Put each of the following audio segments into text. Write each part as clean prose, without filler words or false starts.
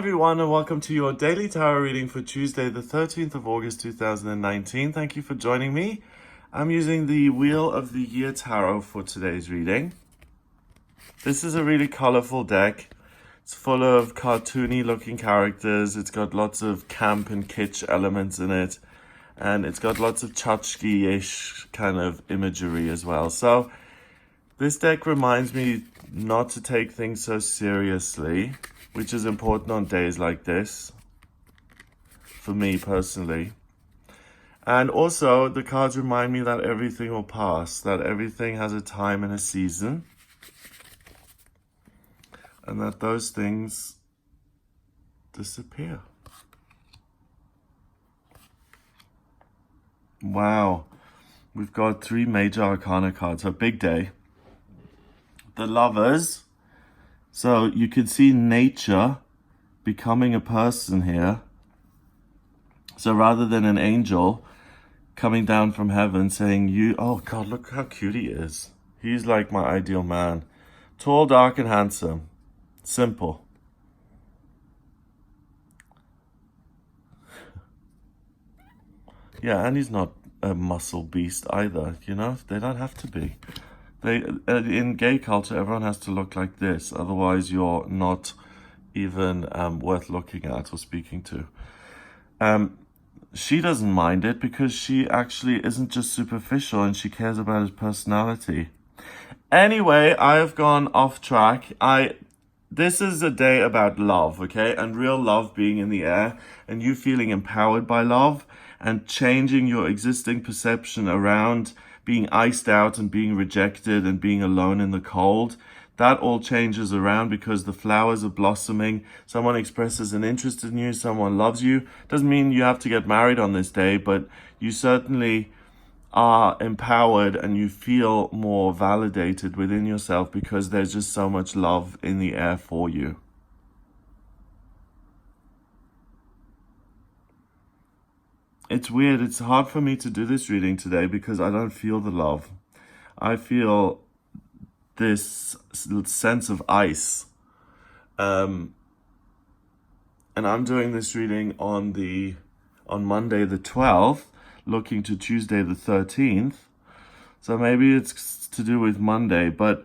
everyone, and welcome to your daily tarot reading for Tuesday, the 13th of August 2019. Thank you for joining me. I'm using the Wheel of the Year tarot for today's reading. This is a really colorful deck. It's full of cartoony looking characters. It's got lots of camp and kitsch elements in it, and it's got lots of tchotchke-ish kind of imagery as well. So this deck reminds me not to take things so seriously, which is important on days like this, for me personally. And also, the cards remind me that everything will pass, that everything has a time and a season, and that those things disappear. Wow, we've got 3 major arcana cards, a big day. The Lovers. So you can see nature becoming a person here. So rather than an angel coming down from heaven saying, oh God, look how cute he is. He's like my ideal man. Tall, dark, and handsome. Simple. Yeah, and he's not a muscle beast either, you know? They don't have to be. In gay culture, everyone has to look like this. Otherwise, you're not even worth looking at or speaking to. She doesn't mind it because she actually isn't just superficial and she cares about his personality. Anyway, I have gone off track. This is a day about love, okay? And real love being in the air and you feeling empowered by love and changing your existing perception around being iced out and being rejected and being alone in the cold. That all changes around because the flowers are blossoming. Someone expresses an interest in you. Someone loves you. Doesn't mean you have to get married on this day, but you certainly are empowered and you feel more validated within yourself because there's just so much love in the air for you. It's weird. It's hard for me to do this reading today because I don't feel the love. I feel this sense of ice. And I'm doing this reading on Monday the 12th, looking to Tuesday the 13th. So maybe it's to do with Monday, but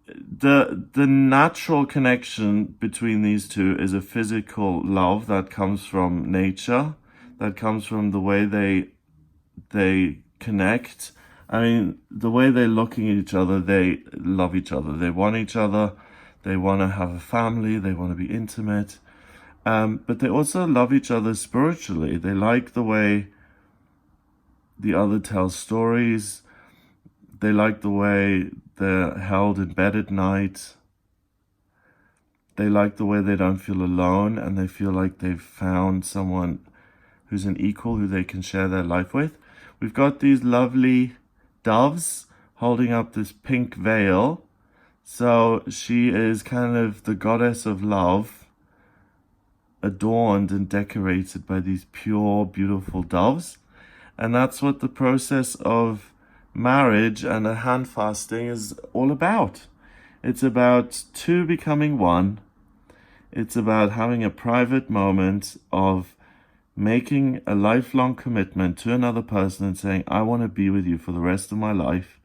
the natural connection between these two is a physical love that comes from nature. That comes from the way they connect. I mean, the way they're looking at each other, they love each other. They want each other. They want to have a family. They want to be intimate. But they also love each other spiritually. They like the way the other tells stories. They like the way they're held in bed at night. They like the way they don't feel alone and they feel like they've found someone who's an equal, who they can share their life with. We've got these lovely doves holding up this pink veil. So she is kind of the goddess of love, adorned and decorated by these pure, beautiful doves. And that's what the process of marriage and a hand fasting is all about. It's about 2 becoming 1. It's about having a private moment of making a lifelong commitment to another person and saying, I want to be with you for the rest of my life,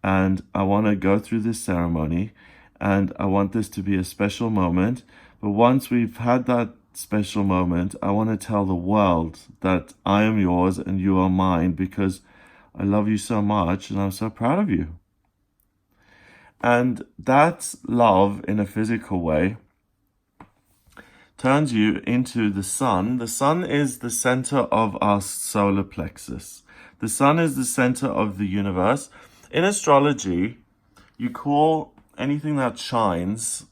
and I want to go through this ceremony, and I want this to be a special moment. But once we've had that special moment, I want to tell the world that I am yours and you are mine because I love you so much and I'm so proud of you. And that's love in a physical way. Turns you into the sun. The sun is the center of our solar plexus. The sun is the center of the universe. In astrology, you call anything that shines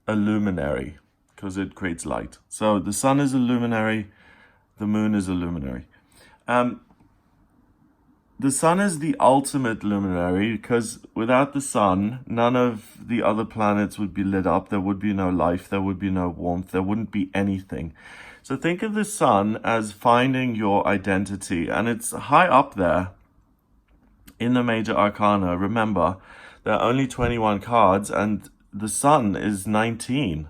a luminary because it creates light. So the sun is a luminary, the moon is a luminary. The sun is the ultimate luminary because without the sun, none of the other planets would be lit up. There would be no life. There would be no warmth. There wouldn't be anything. So think of the sun as finding your identity, and it's high up there in the major arcana. Remember, there are only 21 cards and the sun is 19.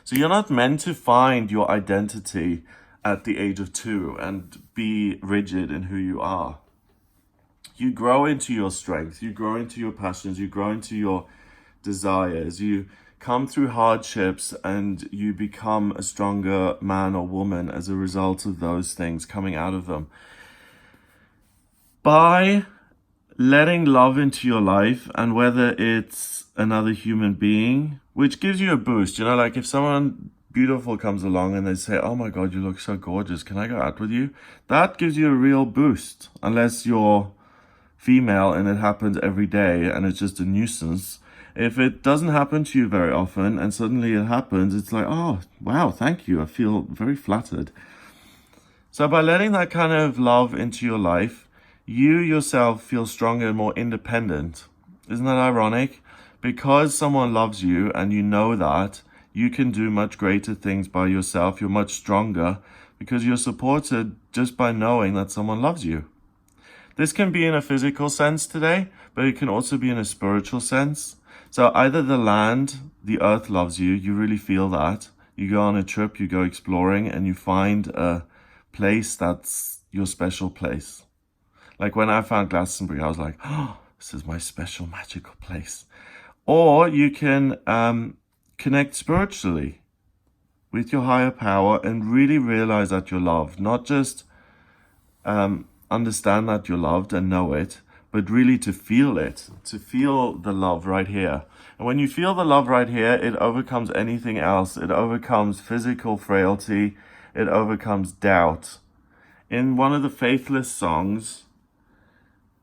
So you're not meant to find your identity at the age of 2 and be rigid in who you are. You grow into your strength, you grow into your passions, you grow into your desires, you come through hardships and you become a stronger man or woman as a result of those things coming out of them. By letting love into your life, and whether it's another human being, which gives you a boost, like if someone beautiful comes along and they say, oh my God, you look so gorgeous, can I go out with you? That gives you a real boost, unless you're female and it happens every day and it's just a nuisance. If it doesn't happen to you very often and suddenly it happens, it's like, oh, wow, thank you. I feel very flattered. So by letting that kind of love into your life, you yourself feel stronger and more independent. Isn't that ironic? Because someone loves you and you know that, you can do much greater things by yourself. You're much stronger because you're supported just by knowing that someone loves you. This can be in a physical sense today, but it can also be in a spiritual sense. So either the land, the earth loves you, you really feel that. You go on a trip, you go exploring, and you find a place that's your special place. Like when I found Glastonbury, I was like, oh, this is my special magical place. Or you can connect spiritually with your higher power and really realize that you're loved. Not just understand that you're loved and know it, but really to feel it, to feel the love right here. And when you feel the love right here, it overcomes anything else. It overcomes physical frailty. It overcomes doubt. In one of the Faithless songs,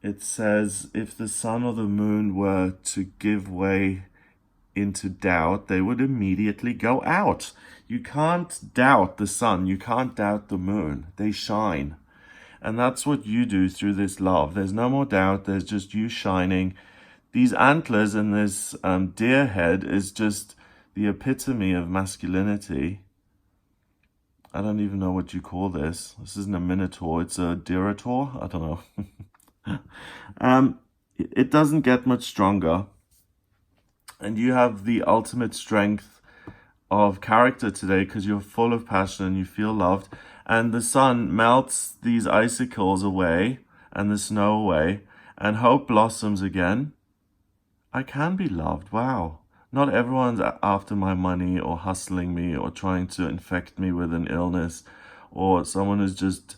it says, if the sun or the moon were to give way into doubt, they would immediately go out. You can't doubt the sun. You can't doubt the moon. They shine. And that's what you do through this love. There's no more doubt. There's just you shining. These antlers and this deer head is just the epitome of masculinity. I don't even know what you call this. This isn't a minotaur. It's a deerator. I don't know. It doesn't get much stronger. And you have the ultimate strength of character today because you're full of passion and you feel loved. And the sun melts these icicles away and the snow away, and hope blossoms again. I can be loved. Wow. Not everyone's after my money or hustling me or trying to infect me with an illness, or someone is just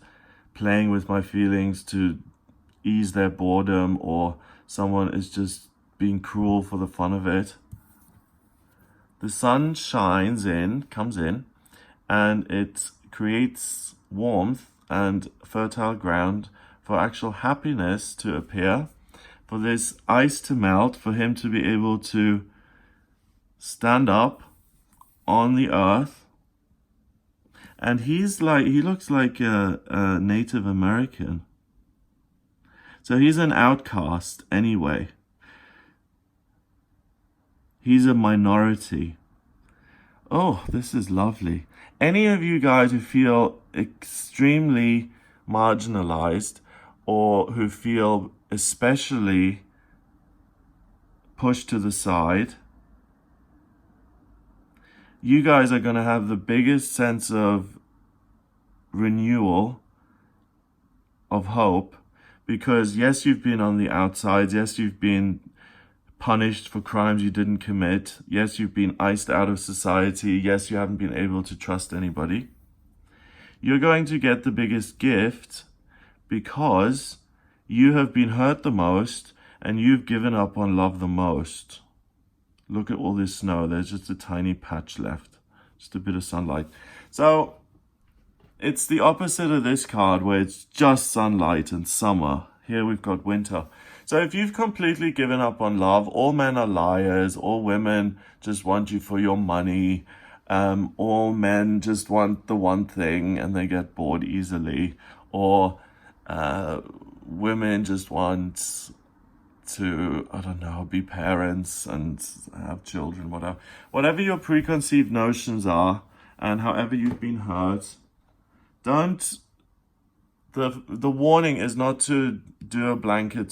playing with my feelings to ease their boredom, or someone is just being cruel for the fun of it. The sun comes in, and it creates warmth and fertile ground for actual happiness to appear, for this ice to melt, for him to be able to stand up on the earth. And he looks like a Native American. So he's an outcast anyway. He's a minority. Oh, this is lovely. Any of you guys who feel extremely marginalized or who feel especially pushed to the side, you guys are going to have the biggest sense of renewal, of hope, because yes, you've been on the outsides. Yes, you've been punished for crimes you didn't commit. Yes, you've been iced out of society. Yes, you haven't been able to trust anybody. You're going to get the biggest gift because you have been hurt the most and you've given up on love the most. Look at all this snow. There's just a tiny patch left. Just a bit of sunlight. So it's the opposite of this card where it's just sunlight and summer. Here we've got winter. So if you've completely given up on love, all men are liars, all women just want you for your money, all men just want the one thing and they get bored easily, or women just want to, I don't know, be parents and have children, whatever. Whatever your preconceived notions are and however you've been hurt, the warning is not to do a blanket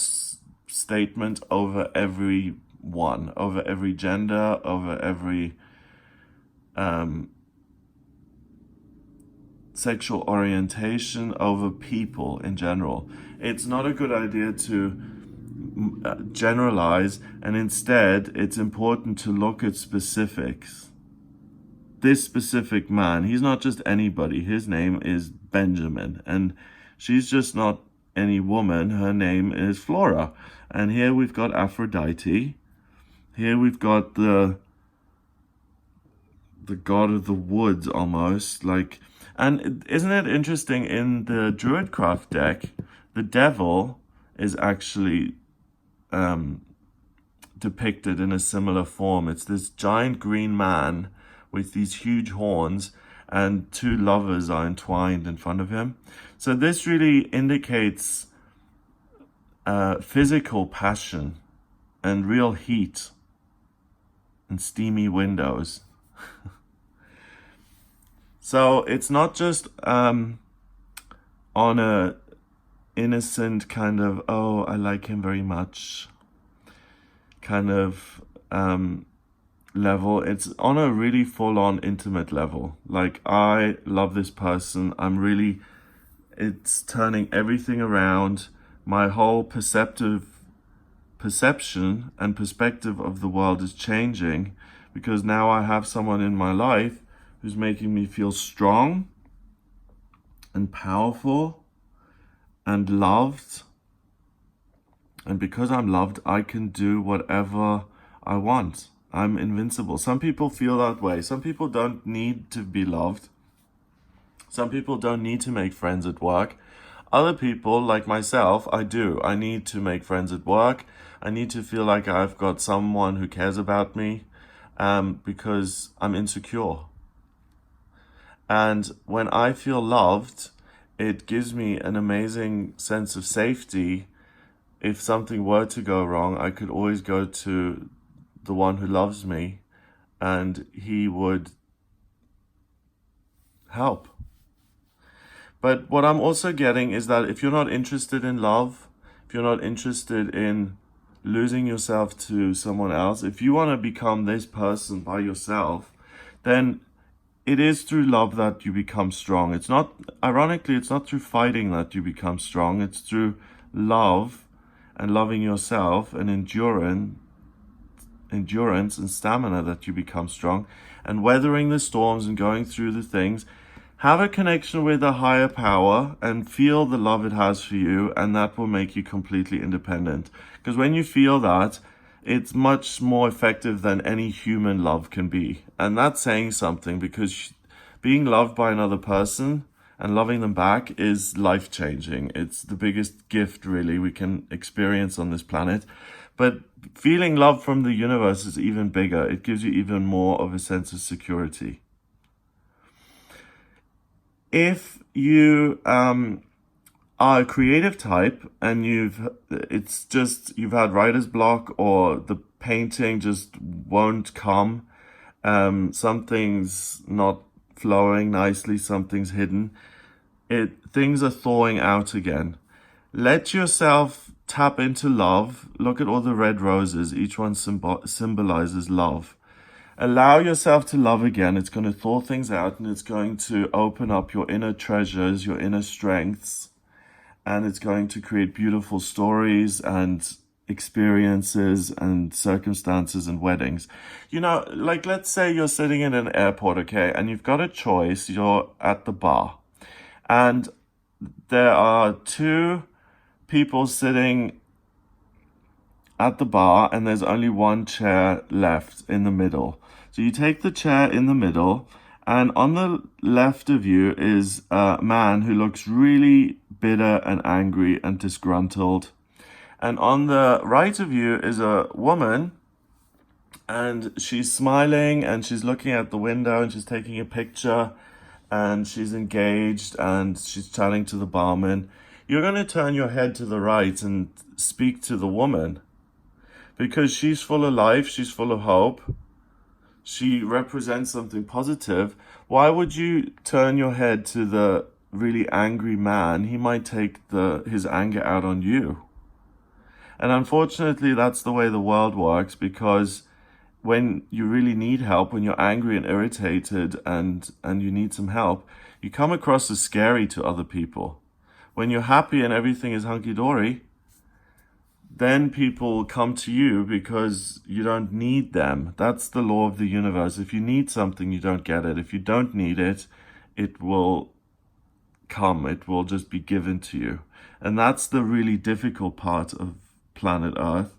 statement over every one, over every gender, over every sexual orientation over people in general. It's not a good idea to generalize, and instead it's important to look at specifics. This specific man, he's not just anybody. His name is Benjamin, and she's just not any woman. Her name is Flora. And here we've got Aphrodite. Here we've got the god of the woods almost, like. And isn't it interesting, in the Druidcraft deck, the devil is actually depicted in a similar form. It's this giant green man with these huge horns, and two lovers are entwined in front of him. So this really indicates physical passion and real heat and steamy windows. So it's not just on a innocent kind of, oh, I like him very much kind of level. It's on a really full-on intimate level. Like, I love this person. It's turning everything around. My whole perception and perspective of the world is changing, because now I have someone in my life who's making me feel strong and powerful and loved. And because I'm loved, I can do whatever I want. I'm invincible. Some people feel that way. Some people don't need to be loved. Some people don't need to make friends at work. Other people, like myself, I do. I need to make friends at work. I need to feel like I've got someone who cares about me, because I'm insecure. And when I feel loved, it gives me an amazing sense of safety. If something were to go wrong, I could always go to the one who loves me, and he would help. But what I'm also getting is that if you're not interested in love, if you're not interested in losing yourself to someone else, if you want to become this person by yourself, then it is through love that you become strong. It's not, ironically, it's not through fighting that you become strong. It's through love and loving yourself and endurance and stamina that you become strong, and weathering the storms and going through the things. Have a connection with a higher power and feel the love it has for you, and that will make you completely independent. Because when you feel that, it's much more effective than any human love can be. And that's saying something, because being loved by another person and loving them back is life-changing. It's the biggest gift, really, we can experience on this planet. But feeling love from the universe is even bigger. It gives you even more of a sense of security. If you are a creative type and you've had writer's block, or the painting just won't come, something's not flowing nicely, something's hidden, things are thawing out again. Let yourself tap into love. Look at all the red roses. Each one symbolizes love. Allow yourself to love again. It's going to thaw things out, and it's going to open up your inner treasures, your inner strengths, and it's going to create beautiful stories and experiences and circumstances and weddings. You know, like, let's say you're sitting in an airport, okay, and you've got a choice. You're at the bar, and there are two people sitting at the bar, and there's only one chair left in the middle. So you take the chair in the middle, and on the left of you is a man who looks really bitter and angry and disgruntled. And on the right of you is a woman, and she's smiling, and she's looking at the window, and she's taking a picture, and she's engaged, and she's chatting to the barman. You're going to turn your head to the right and speak to the woman, because she's full of life, she's full of hope, she represents something positive. Why would you turn your head to the really angry man? He might take his anger out on you. And unfortunately, that's the way the world works, because when you really need help, when you're angry and irritated and you need some help, you come across as scary to other people. When you're happy and everything is hunky-dory, then people come to you because you don't need them. That's the law of the universe. If you need something, you don't get it. If you don't need it, it will come. It will just be given to you. And that's the really difficult part of planet Earth.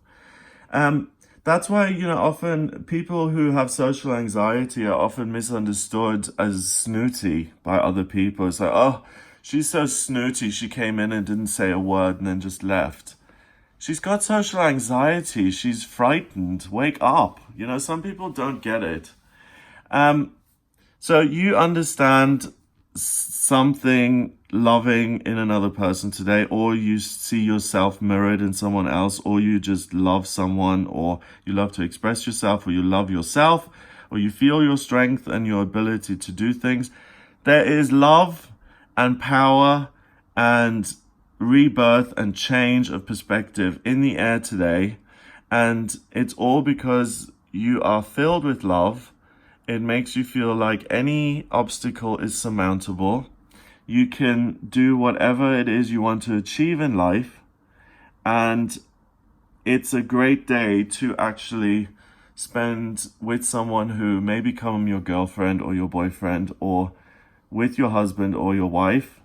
That's why, often people who have social anxiety are often misunderstood as snooty by other people. It's like, oh, she's so snooty. She came in and didn't say a word and then just left. She's got social anxiety. She's frightened. Wake up. Some people don't get it. So you understand something loving in another person today, or you see yourself mirrored in someone else, or you just love someone, or you love to express yourself, or you love yourself, or you feel your strength and your ability to do things. There is love and power and rebirth and change of perspective in the air today, and it's all because you are filled with love. It makes you feel like any obstacle is surmountable. You can do whatever it is you want to achieve in life, and it's a great day to actually spend with someone who may become your girlfriend or your boyfriend, or with your husband or your wife,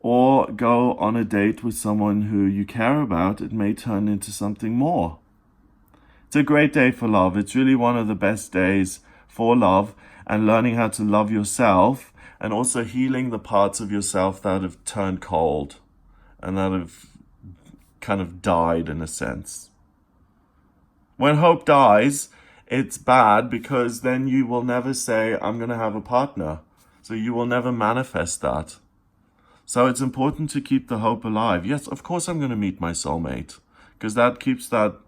or go on a date with someone who you care about. It may turn into something more. It's a great day for love. It's really one of the best days for love and learning how to love yourself, and also healing the parts of yourself that have turned cold and that have kind of died in a sense. When hope dies, it's bad, because then you will never say, I'm going to have a partner. So you will never manifest that. So it's important to keep the hope alive. Yes, of course I'm going to meet my soulmate, because that keeps that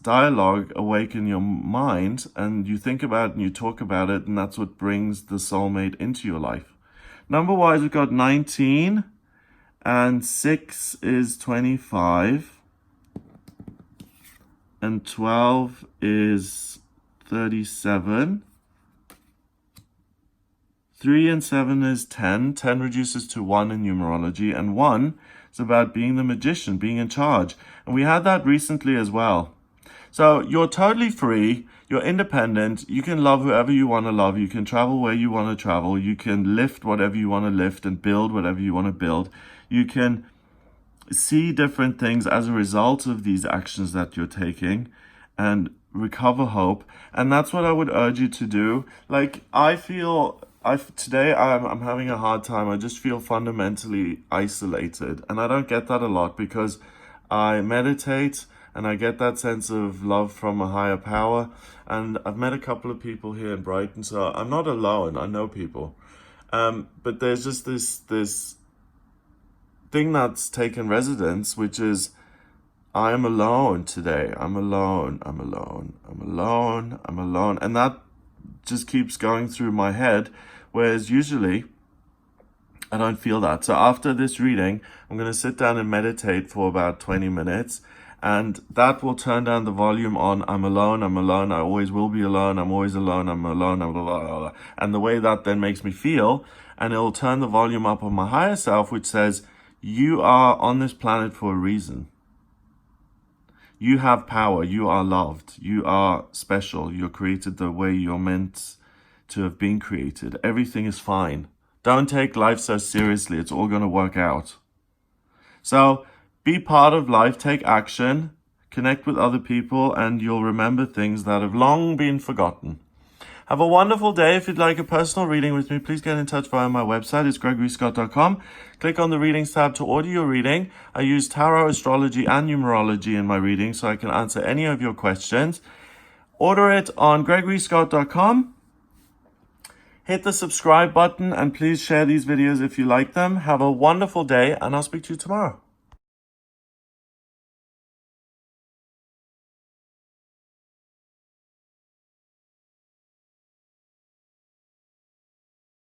dialogue awake in your mind, and you think about it and you talk about it, and that's what brings the soulmate into your life. Number-wise, we've got 19, and 6 is 25, and 12 is 37. 3 and 7 is 10. 10 reduces to 1 in numerology, and 1 is about being the magician, being in charge. And we had that recently as well. So you're totally free. You're independent. You can love whoever you want to love. You can travel where you want to travel. You can lift whatever you want to lift and build whatever you want to build. You can see different things as a result of these actions that you're taking and recover hope. And that's what I would urge you to do. Like, today I'm having a hard time. I just feel fundamentally isolated, and I don't get that a lot because I meditate and I get that sense of love from a higher power, and I've met a couple of people here in Brighton, so I'm not alone. I know people, but there's just this thing that's taken residence, which is I am alone today. I'm alone, and that just keeps going through my head, whereas usually I don't feel that. So after this reading, I'm going to sit down and meditate for about 20 minutes, and that will turn down the volume on I'm alone, I always will be alone, I'm always alone, I'm alone, blah, blah, blah, blah. And the way that then makes me feel, and it'll turn the volume up on my higher self, which says, you are on this planet for a reason. You have power, you are loved, you are special, you're created the way you're meant to have been created. Everything is fine. Don't take life so seriously. It's all going to work out. So be part of life, take action, connect with other people, and you'll remember things that have long been forgotten. Have a wonderful day. If you'd like a personal reading with me, please get in touch via my website. It's gregoryscott.com. Click on the readings tab to order your reading. I use tarot, astrology, and numerology in my reading, so I can answer any of your questions. Order it on gregoryscott.com. Hit the subscribe button, and please share these videos if you like them. Have a wonderful day, and I'll speak to you tomorrow.